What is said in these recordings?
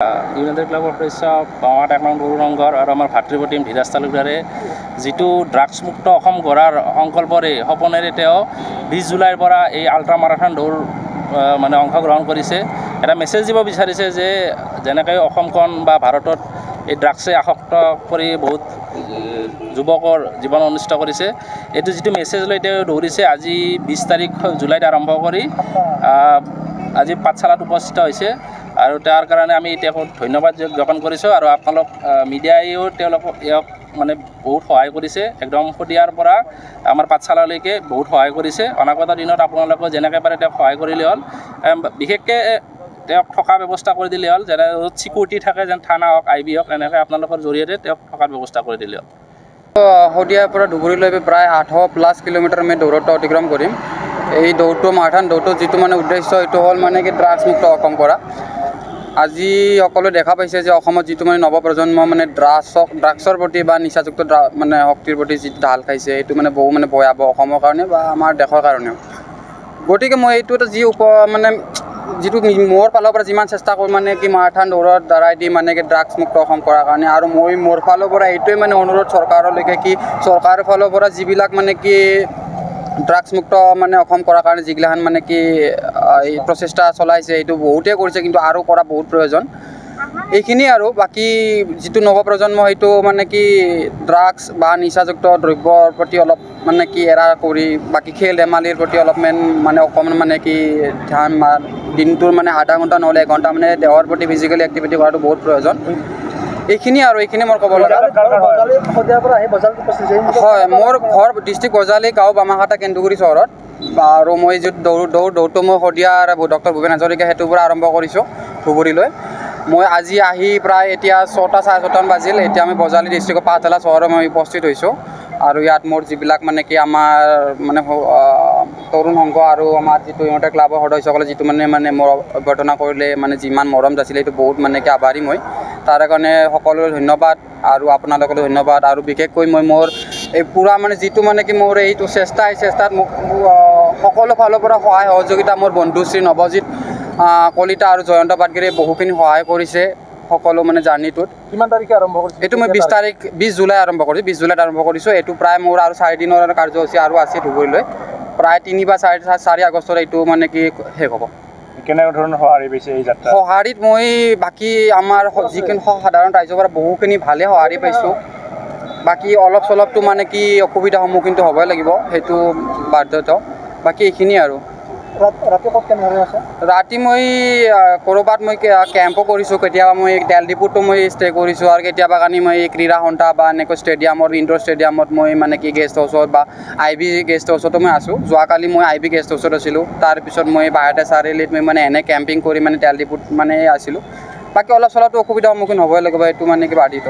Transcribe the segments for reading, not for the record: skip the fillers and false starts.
United ক্লাবৰ সদস্য পাৱাত ১ নং গৰু ৰংঘৰ আৰু আমাৰ ভাতৃত্ব টীম ভিৰাজ তালুকদাৰে যিটো ড্ৰাগছমুক্ত অসম গঢ়াৰ সংকল্পৰে সপোনেৰে তেওঁ ২০ জুলাইৰ পৰা এই আল্ট্ৰা মাৰাথন দৌৰ মানে অংশগ্ৰহণ কৰিছে। এটা মেছেজ দিব বিচাৰিছে যে যেনেকৈ অসমখন বা ভাৰতত এই ড্ৰাগছে আসক্ত কৰি বহুত যুৱকৰ জীৱন অনিষ্ট কৰিছে, এইটো যিটো মেছেজ লৈ তেওঁ দৌৰিছে। আজি ২০ তাৰিখ জুলাইত আৰম্ভ কৰি আজি পাঠশালাত উপস্থিত হৈছে আৰু তাৰ কাৰণে আমি তেওঁক ধন্যবাদ জ্ঞাপন কৰিছোঁ। আৰু আপোনালোক মিডিয়াইও ইয়াক মানে বহুত সহায় কৰিছে, একদম শদিয়াৰ পৰা আমাৰ পাঠশালালৈকে বহুত সহায় কৰিছে। অনাগত দিনত আপোনালোকে যেনেকৈ পাৰে তেওঁক সহায় কৰিলে হ'ল, বিশেষকৈ তেওঁক থকা ব্যৱস্থা কৰি দিলে হ'ল, যেনে য'ত চিকিউৰিটি থাকে, যেন থানা হওক IB হওক, এনেকৈ আপোনালোকৰ জৰিয়তে তেওঁক থকাৰ ব্যৱস্থা কৰি দিলে হ'ল। শদিয়াৰ পৰা ধুবুৰীলৈ প্ৰায় ৮+ কিলোমিটাৰ আমি দৌৰটো অতিক্ৰম কৰিম। এই দৌৰটো মাৰাথন দৌৰটো যিটো মানে উদ্দেশ্য এইটো হ'ল মানে কি ড্ৰাগছমুক্ত অসম কৰা। আজি সকলোৱে দেখা পাইছে যে অসমত যিটো মানে নৱপ্ৰজন্ম মানে ড্ৰাগছৰ প্ৰতি বা নিচাযুক্ত মানে শক্তিৰ প্ৰতি যিটো ঢাল খাইছে, এইটো মানে বহু মানে ভয়াৱহ অসমৰ কাৰণে বা আমাৰ দেশৰ কাৰণেও। গতিকে মই এইটো যি মানে যিটো মোৰ ফালৰ পৰা যিমান চেষ্টা কৰোঁ মানে কি মাৰাথন দৌৰৰ দ্বাৰাই দি মানে কি ড্ৰাগছমুক্ত অসম কৰাৰ কাৰণে, আৰু মই মোৰ ফালৰ পৰা এইটোৱে মানে অনুৰোধ চৰকাৰলৈকে কি চৰকাৰৰ ফালৰ পৰা যিবিলাক মানে কি ড্ৰাগছমুক্ত মানে অসম কৰাৰ কাৰণে যিগিলাখান মানে কি এই প্ৰচেষ্টা চলাইছে, এইটো বহুতেই কৰিছে, কিন্তু আৰু কৰা বহুত প্ৰয়োজন। এইখিনি আৰু বাকী যিটো নৱপ্ৰজন্ম সেইটো মানে কি ড্ৰাগছ বা নিচাযুক্ত দ্ৰব্যৰ প্ৰতি অলপ মানে কি এৰা কৰি বাকী খেল ধেমালিৰ প্ৰতি অলপমান মানে অকণমান মানে কি ধ্যান দিনটোৰ মানে আধা ঘণ্টা নহ'লে 1 ঘণ্টা মানে দেহৰ প্ৰতি ফিজিকেলি এক্টিভিটি কৰাটো বহুত প্ৰয়োজন। এইখিনি মোৰ ক'ব লগা। হয়, মোৰ ঘৰ ডিষ্ট্ৰিক্ট বজালী, গাঁও বামাঘাটা, কেন্দুগুৰি চহৰত। আৰু মই যিটো দৌৰটো মই শদিয়াৰ ডক্টৰ ভূপেন হাজৰিকা সেতুৰ পৰা আৰম্ভ কৰিছোঁ ধুবুৰীলৈ। মই আজি আহি প্ৰায় এতিয়া 6টা চাৰে 6টামান বাজিল। এতিয়া আমি বজালী ডিষ্ট্ৰিক্টৰ পাঠশালা চহৰত মই উপস্থিত হৈছোঁ। আৰু ইয়াত মোৰ যিবিলাক মানে কি আমাৰ মানে তৰুণ সংঘ আৰু আমাৰ যিটো ইউনাইটেড ক্লাবৰ সদস্যসকলে যিটো মানে মোৰ অভ্যৰ্থনা কৰিলে, মানে যিমান মৰম যাছিলে, এইটো বহুত মানে কি আভাৰী মই। তাৰ কাৰণে সকলোৰে ধন্যবাদ আৰু আপোনালোকলৈ ধন্যবাদ। আৰু বিশেষকৈ মই মোৰ এই পূৰা মানে যিটো মানে কি মোৰ এইটো এই চেষ্টাত মোক সকলো ফালৰ পৰা সহায় সহযোগিতা মোৰ বন্ধু শ্ৰী নৱজিৎ কলিতা আৰু জয়ন্ত পাটগিৰিয়ে বহুখিনি সহায় কৰিছে সকলো মানে জাৰ্ণিটোত। কিমান তাৰিখে আৰম্ভ কৰিছে? এইটো মই 20 জুলাই আৰম্ভ কৰিছোঁ। 20 জুলাইত আৰম্ভ কৰিছোঁ। এইটো প্ৰায় মোৰ আৰু 4 দিনৰ কাৰ্যসূচী আৰু আছে ধুবুৰীলৈ। প্ৰায় 3 বা 4 আগষ্টত এইটো মানে কি শেষ হ'ব। কেনেকুৱা ধৰণৰ সঁহাৰি পাইছে এই যাত্ৰা? সঁহাৰিত মই বাকী আমাৰ যিখিনি সাধাৰণ ৰাইজৰ পৰা বহুখিনি ভালে সঁহাৰি পাইছোঁ। বাকী অলপ চলপটো মানে কি অসুবিধাৰ সন্মুখীনটো হ'বই লাগিব, সেইটো বাধ্যত। বাকী এইখিনি আৰু। ৰাতি ক'ত কেনেদৰে আছে? ৰাতি মই ক'ৰবাত মই কেম্পো কৰিছোঁ, কেতিয়াবা মই তেল ডিপুটো মই ষ্টে' কৰিছোঁ, আৰু কেতিয়াবা কাৰণে মই ক্ৰীড়া সন্থা বা এনেকৈ ষ্টেডিয়ামত ইনডোৰ ষ্টেডিয়ামত মই মানে কি গেষ্ট হাউচত বা IB গেষ্ট হাউচতো মই আছোঁ। যোৱাকালি মই IB গেষ্ট হাউচত আছিলোঁ। তাৰপিছত মই বাৰটা চাৰিআলিত মই মানে এনে কেম্পিং কৰি মানে তেল ডিপুত মানে আছিলোঁ। বাকী অলপ চলপটো অসুবিধাৰ সন্মুখীন হ'বই লাগিব, এইটো মানে কি বাধিত।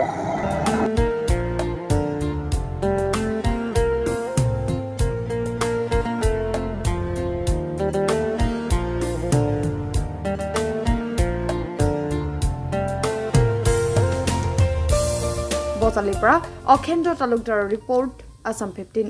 বজালীৰ পৰা অখেন্দ্ৰ তালুকদাৰৰ ৰিপৰ্ট, আছাম 15।